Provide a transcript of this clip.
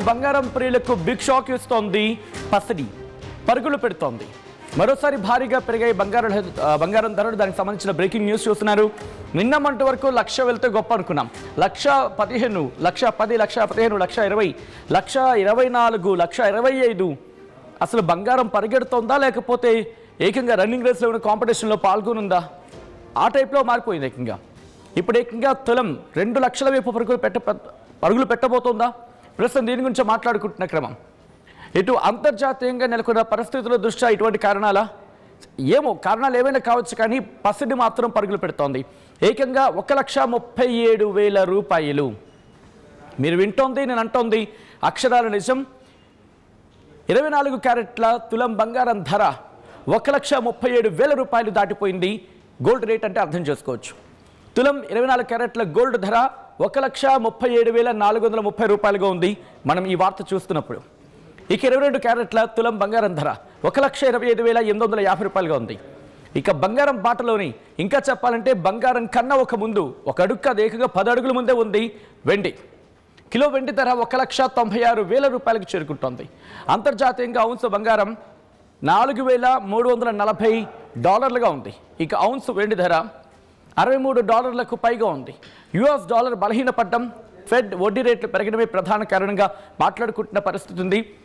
బంగారం ప్రియులకు big shock ఇస్తోంది పసిడి పరుగులు పెడుతోంది. మరోసారి భారీగా పెరిగాయి బంగారం ధరలు. దానికి సంబంధించిన బ్రేకింగ్ న్యూస్ చూస్తున్నారు. నిన్న మంట వరకు 1,00,000 వెళ్తే గొప్ప అనుకున్నాం. 1,15,000, 1,10,000, 1,15,000, 1,20,000, 1,24,000, 1,25,000. అసలు బంగారం పరిగెడుతోందా లేకపోతే ఏకంగా రన్నింగ్ రేస్లో ఉన్న కాంపిటీషన్లో పాల్గొనుందా? ఆ టైప్లో మారిపోయింది ఏకంగా. ఇప్పుడు ఏకంగా తులం 2 లక్షల వైపు పరుగులు పెట్టబోతోందా? ప్రస్తుతం దీని గురించి మాట్లాడుకుంటున్న క్రమం. ఇటు అంతర్జాతీయంగా నెలకొన్న పరిస్థితుల దృష్ట్యా ఇటువంటి కారణాలు ఏమైనా కావచ్చు, కానీ పసిడి మాత్రం పరుగులు పెడుతోంది. ఏకంగా 1,37,000 రూపాయలు. మీరు వింటోంది, నేను అంటోంది అక్షరాల నిజం. 24 క్యారెట్ల తులం బంగారం ధర 1,37,000 రూపాయలు దాటిపోయింది. గోల్డ్ రేట్ అంటే అర్థం చేసుకోవచ్చు. తులం 24 క్యారెట్ల గోల్డ్ ధర 1,37,430 రూపాయలుగా ఉంది మనం ఈ వార్త చూస్తున్నప్పుడు. ఇక 22 క్యారెట్ల తులం బంగారం ధర 1,25,850 రూపాయలుగా ఉంది. ఇక బంగారం బాటలోని ఇంకా చెప్పాలంటే బంగారం కన్నా ఒక అడుగు కాదు, ఏకంగా 10 అడుగుల ముందే ఉంది వెండి. కిలో వెండి ధర 1,96,000 రూపాయలకు చేరుకుంటోంది. అంతర్జాతీయంగా ఔన్స్ బంగారం $4,340 ఉంది. ఇక ఔన్స్ వెండి ధర $63 పైగా ఉంది. US డాలర్ బలహీనపడ్డం, ఫెడ్ వడ్డీ రేట్లు పెరగడమే ప్రధాన కారణంగా మాట్లాడుకుంటున్న పరిస్థితి ఉంది.